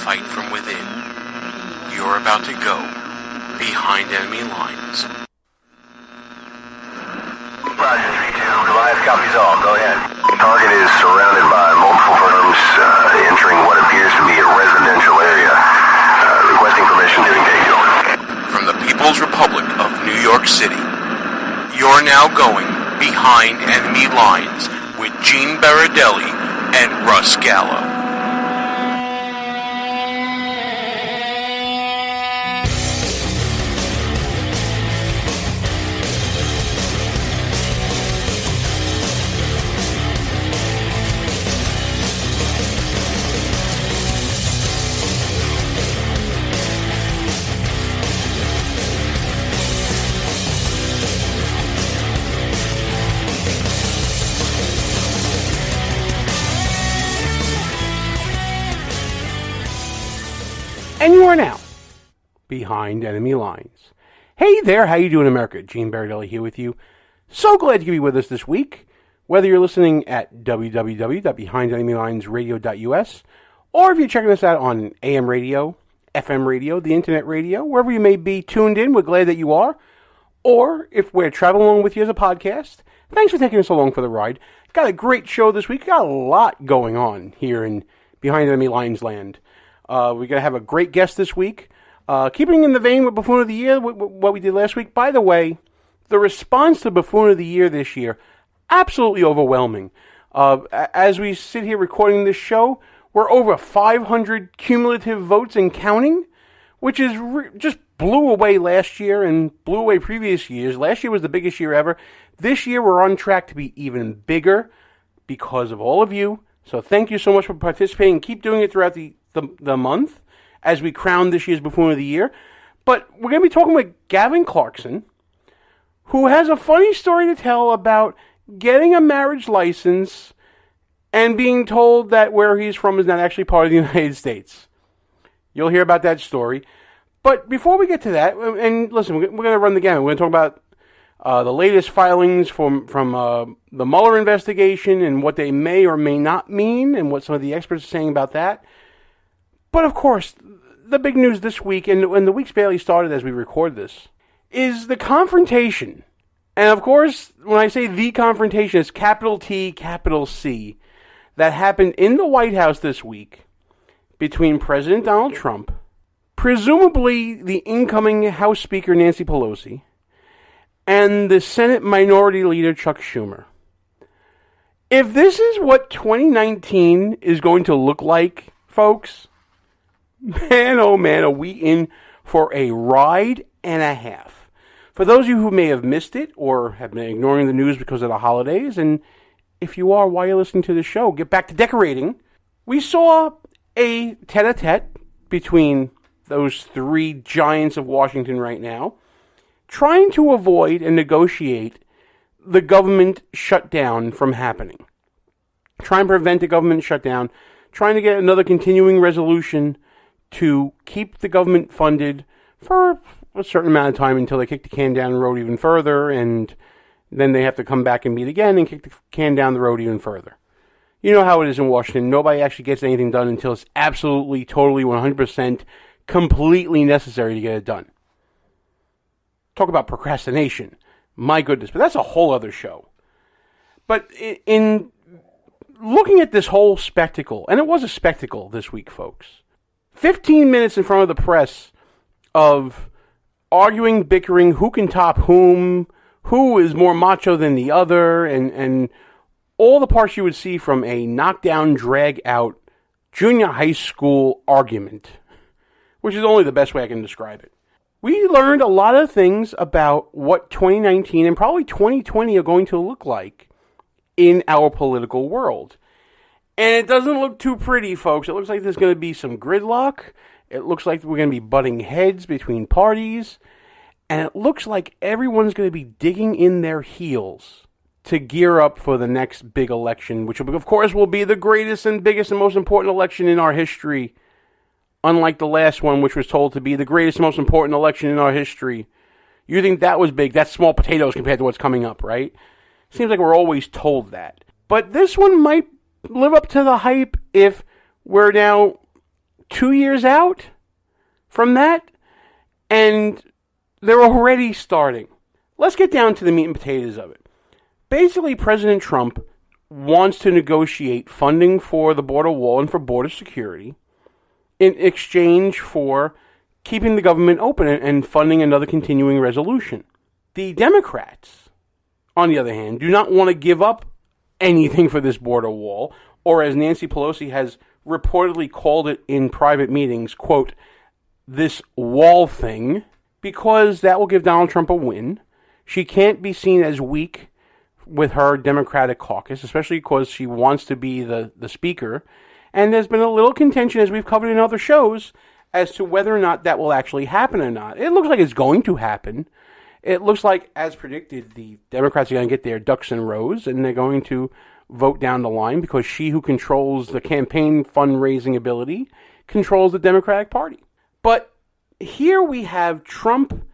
fight from within. You're about to go behind enemy lines. Roger, 3-2. Goliath copies all. Go ahead. Target is surrounded by multiple firms entering what appears to be a residential area. Requesting permission to engage. From the People's Republic of New York City, you're now going behind enemy lines with Gene Baradelli and Russ Gallo. And you are now behind enemy lines. Hey there, how you doing, America? Gene Baradelli here with you. So glad you could be with us this week. Whether you're listening at www.behindenemylinesradio.us, or if you're checking us out on AM radio, FM radio, the internet radio, wherever you may be tuned in, we're glad that you are. Or if we're traveling along with you as a podcast, thanks for taking us along for the ride. Got a great show this week. Got a lot going on here in Behind Enemy Lines land. We're going to have a great guest this week. Keeping in the vein with Buffoon of the Year, what we did last week. By the way, the response to Buffoon of the Year this year, absolutely overwhelming. As we sit here recording this show, we're over 500 cumulative votes and counting, which is just blew away last year and blew away previous years. Last year was the biggest year ever. This year we're on track to be even bigger because of all of you. So thank you so much for participating. Keep doing it throughout the month as we crown this year's Buffoon of the Year. But we're going to be talking with Gavin Clarkson, who has a funny story to tell about getting a marriage license and being told that where he's from is not actually part of the United States. You'll hear about that story. But before we get to that, and listen, we're going to run the gamut. We're going to talk about the latest filings from the Mueller investigation and what they may or may not mean and what some of the experts are saying about that. But of course, the big news this week, and the week's barely started as we record this, is the confrontation. And of course, when I say the confrontation, it's capital T, capital C, that happened in the White House this week between President Donald Trump, presumably the incoming House Speaker Nancy Pelosi, and the Senate Minority Leader Chuck Schumer. If this is what 2019 is going to look like, folks, man, oh man, are we in for a ride and a half. For those of you who may have missed it or have been ignoring the news because of the holidays, and if you are, while you're listening to the show, get back to decorating. We saw a tete-a-tete between those three giants of Washington right now, trying to avoid and negotiate the government shutdown from happening. Trying to prevent the government shutdown, trying to get another continuing resolution to keep the government funded for a certain amount of time until they kick the can down the road even further, and then they have to come back and meet again and kick the can down the road even further. You know how it is in Washington. Nobody actually gets anything done until it's absolutely, totally, 100% completely necessary to get it done. Talk about procrastination. My goodness, but that's a whole other show. But in looking at this whole spectacle, and it was a spectacle this week, folks, 15 minutes in front of the press of arguing, bickering, who can top whom, who is more macho than the other, and all the parts you would see from a knockdown, drag-out junior high school argument, which is only the best way I can describe it. We learned a lot of things about what 2019 and probably 2020 are going to look like in our political world. And it doesn't look too pretty, folks. It looks like there's going to be some gridlock. It looks like we're going to be butting heads between parties. And it looks like everyone's going to be digging in their heels to gear up for the next big election, which, of course, will be the greatest and biggest and most important election in our history. Unlike the last one, which was told to be the greatest, most important election in our history. You think that was big? That's small potatoes compared to what's coming up, right? Seems like we're always told that. But this one might live up to the hype if we're now 2 years out from that, and they're already starting. Let's get down to the meat and potatoes of it. Basically, President Trump wants to negotiate funding for the border wall and for border security in exchange for keeping the government open and funding another continuing resolution. The Democrats, on the other hand, do not want to give up anything for this border wall, or as Nancy Pelosi has reportedly called it in private meetings, quote, this wall thing, because that will give Donald Trump a win. She can't be seen as weak with her Democratic caucus, especially because she wants to be the speaker. And there's been a little contention, as we've covered in other shows, as to whether or not that will actually happen or not. It looks like it's going to happen. It looks like, as predicted, the Democrats are going to get their ducks in rows, and they're going to vote down the line because she who controls the campaign fundraising ability controls the Democratic Party. But here we have Trump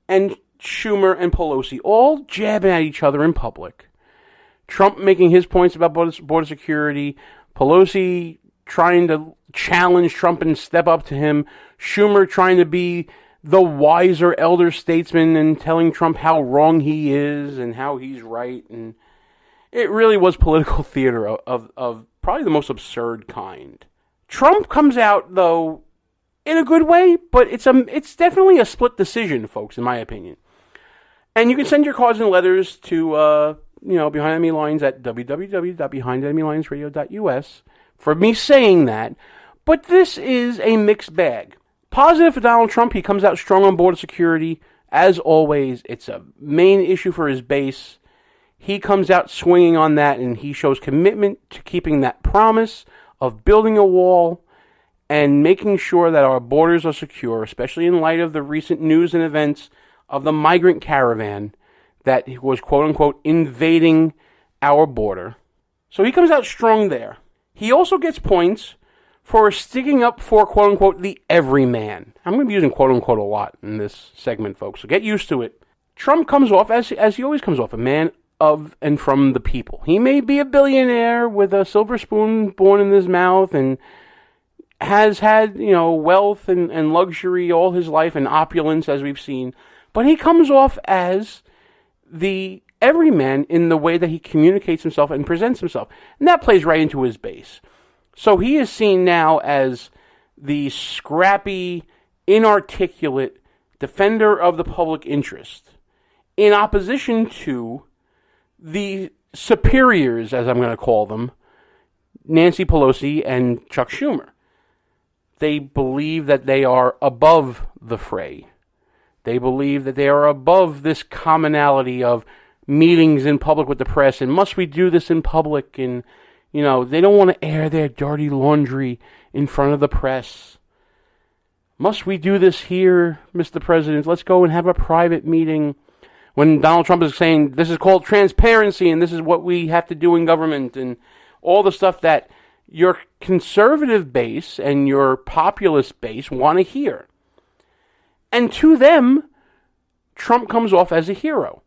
and Schumer and Pelosi all jabbing at each other in public. Trump making his points about border security, Pelosi trying to challenge Trump and step up to him, Schumer trying to be the wiser elder statesman and telling Trump how wrong he is and how he's right. And it really was political theater of probably the most absurd kind. Trump comes out, though, in a good way, but it's definitely a split decision, folks, in my opinion. And you can send your cards and letters to, Behind Enemy Lines at www.behindenemylinesradio.us for me saying that. But this is a mixed bag. Positive for Donald Trump, he comes out strong on border security. As always, it's a main issue for his base. He comes out swinging on that, and he shows commitment to keeping that promise of building a wall and making sure that our borders are secure, especially in light of the recent news and events of the migrant caravan that was, quote-unquote, invading our border. So he comes out strong there. He also gets points for sticking up for, quote-unquote, the everyman. I'm going to be using quote-unquote a lot in this segment, folks, so get used to it. Trump comes off, as he always comes off, a man of and from the people. He may be a billionaire with a silver spoon born in his mouth and has had, wealth and luxury all his life and opulence, as we've seen, but he comes off as the everyman in the way that he communicates himself and presents himself. And that plays right into his base. So he is seen now as the scrappy, inarticulate defender of the public interest, in opposition to the superiors, as I'm going to call them, Nancy Pelosi and Chuck Schumer. They believe that they are above the fray. They believe that they are above this commonality of meetings in public with the press, and must we do this in public, and, they don't want to air their dirty laundry in front of the press. Must we do this here, Mr. President? Let's go and have a private meeting. When Donald Trump is saying this is called transparency and this is what we have to do in government, and all the stuff that your conservative base and your populist base want to hear. And to them, Trump comes off as a hero.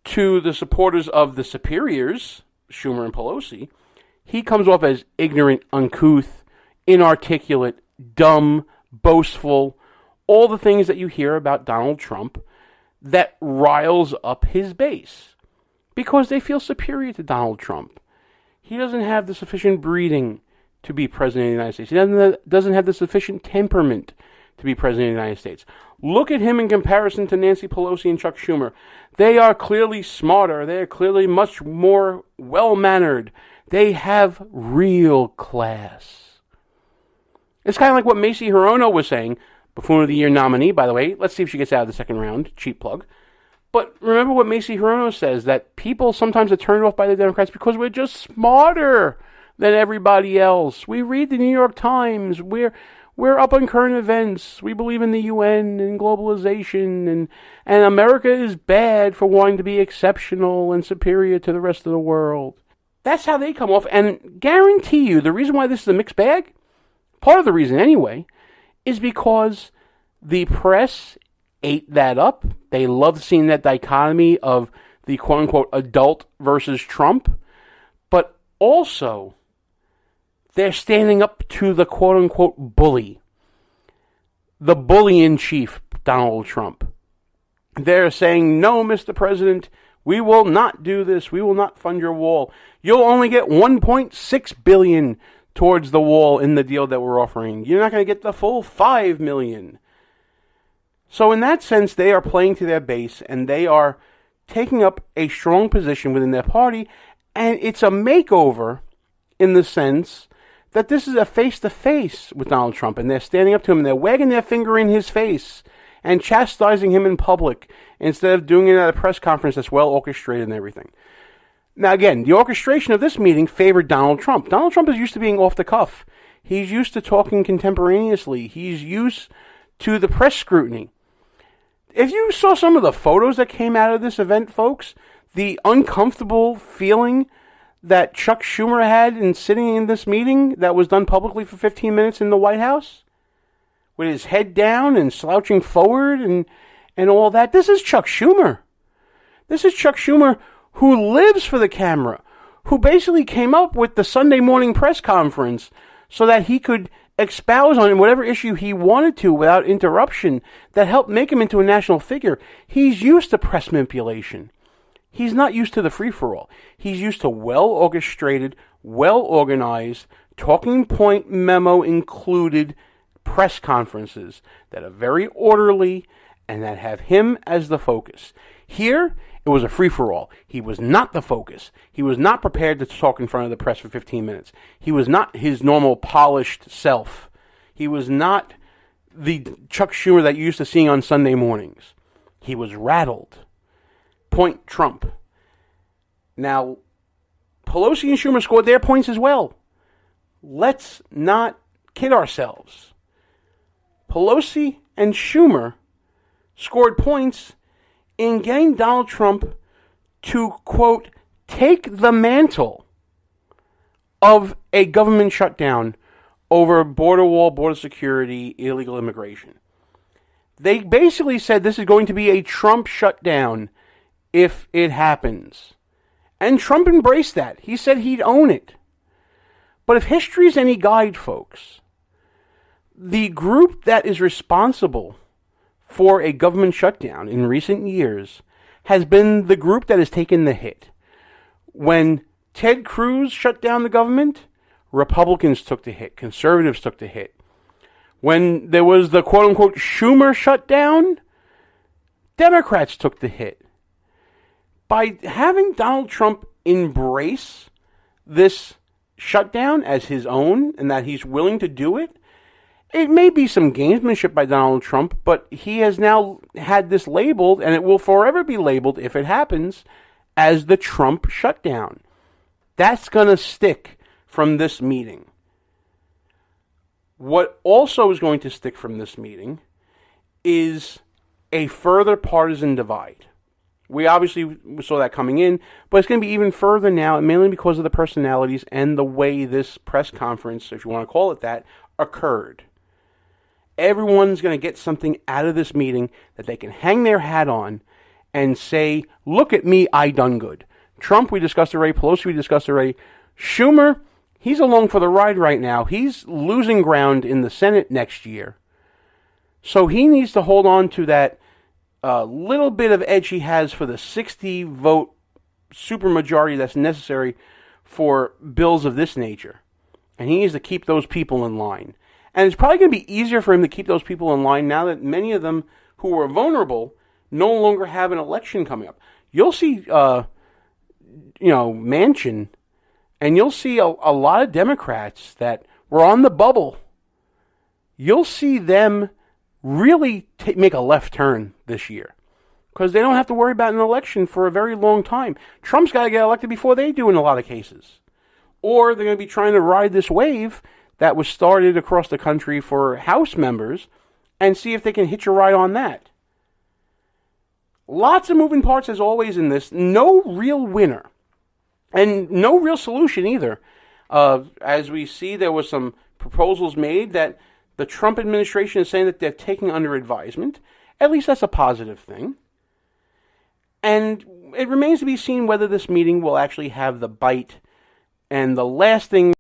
To the supporters of the superiors, Schumer and Pelosi, he comes off as ignorant, uncouth, inarticulate, dumb, boastful, all the things that you hear about Donald Trump that riles up his base because they feel superior to Donald Trump. He doesn't have the sufficient breeding to be president of the United States. He doesn't have the sufficient temperament to be president of the United States. Look at him in comparison to Nancy Pelosi and Chuck Schumer. They are clearly smarter. They are clearly much more well-mannered. They have real class. It's kind of like what Macy Hirono was saying, Buffoon of the Year nominee, by the way. Let's see if she gets out of the second round. Cheap plug. But remember what Macy Hirono says, that people sometimes are turned off by the Democrats because we're just smarter than everybody else. We read the New York Times. We're up on current events. We believe in the UN and globalization. And America is bad for wanting to be exceptional and superior to the rest of the world. That's how they come off. And guarantee you, the reason why this is a mixed bag, part of the reason anyway, is because the press ate that up. They loved seeing that dichotomy of the quote-unquote adult versus Trump. But also, they're standing up to the quote-unquote bully. The bully-in-chief, Donald Trump. They're saying, no, Mr. President, we will not do this. We will not fund your wall. You'll only get $1.6 billion towards the wall in the deal that we're offering. You're not going to get the full $5 million. So in that sense, they are playing to their base, and they are taking up a strong position within their party, and it's a makeover in the sense that this is a face-to-face with Donald Trump, and they're standing up to him, and they're wagging their finger in his face and chastising him in public instead of doing it at a press conference that's well orchestrated and everything. Now, again, the orchestration of this meeting favored Donald Trump. Donald Trump is used to being off the cuff. He's used to talking contemporaneously. He's used to the press scrutiny. If you saw some of the photos that came out of this event, folks, the uncomfortable feeling that Chuck Schumer had in sitting in this meeting that was done publicly for 15 minutes in the White House, with his head down and slouching forward and all that. This is Chuck Schumer. This is Chuck Schumer who lives for the camera, who basically came up with the Sunday morning press conference so that he could espouse on whatever issue he wanted to without interruption that helped make him into a national figure. He's used to press manipulation. He's not used to the free-for-all. He's used to well-orchestrated, well-organized, talking point memo included press conferences that are very orderly and that have him as the focus. Here, it was a free-for-all. He was not the focus. He was not prepared to talk in front of the press for 15 minutes. He was not his normal polished self. He was not the Chuck Schumer that you used to seeing on Sunday mornings. He was rattled. Point Trump. Now, Pelosi and Schumer scored their points as well. Let's not kid ourselves. Pelosi and Schumer scored points in getting Donald Trump to, quote, take the mantle of a government shutdown over border wall, border security, illegal immigration. They basically said this is going to be a Trump shutdown if it happens. And Trump embraced that. He said he'd own it. But if history's any guide, folks, the group that is responsible for a government shutdown in recent years has been the group that has taken the hit. When Ted Cruz shut down the government, Republicans took the hit. Conservatives took the hit. When there was the quote-unquote Schumer shutdown, Democrats took the hit. By having Donald Trump embrace this shutdown as his own and that he's willing to do it, it may be some gamesmanship by Donald Trump, but he has now had this labeled, and it will forever be labeled, if it happens, as the Trump shutdown. That's going to stick from this meeting. What also is going to stick from this meeting is a further partisan divide. We obviously saw that coming in, but it's going to be even further now, mainly because of the personalities and the way this press conference, if you want to call it that, occurred. Everyone's going to get something out of this meeting that they can hang their hat on and say, look at me, I done good. Trump, we discussed already. Pelosi, we discussed already. Schumer, he's along for the ride right now. He's losing ground in the Senate next year. So he needs to hold on to that little bit of edge he has for the 60-vote supermajority that's necessary for bills of this nature. And he needs to keep those people in line. And it's probably going to be easier for him to keep those people in line now that many of them who were vulnerable no longer have an election coming up. You'll see, Manchin, and you'll see a lot of Democrats that were on the bubble. You'll see them really make a left turn this year because they don't have to worry about an election for a very long time. Trump's got to get elected before they do in a lot of cases. Or they're going to be trying to ride this wave that was started across the country for House members and see if they can hitch a ride on that. Lots of moving parts as always in this. No real winner. And no real solution either. As we see, there was some proposals made that the Trump administration is saying that they're taking under advisement. At least that's a positive thing. And it remains to be seen whether this meeting will actually have the bite. And the last thing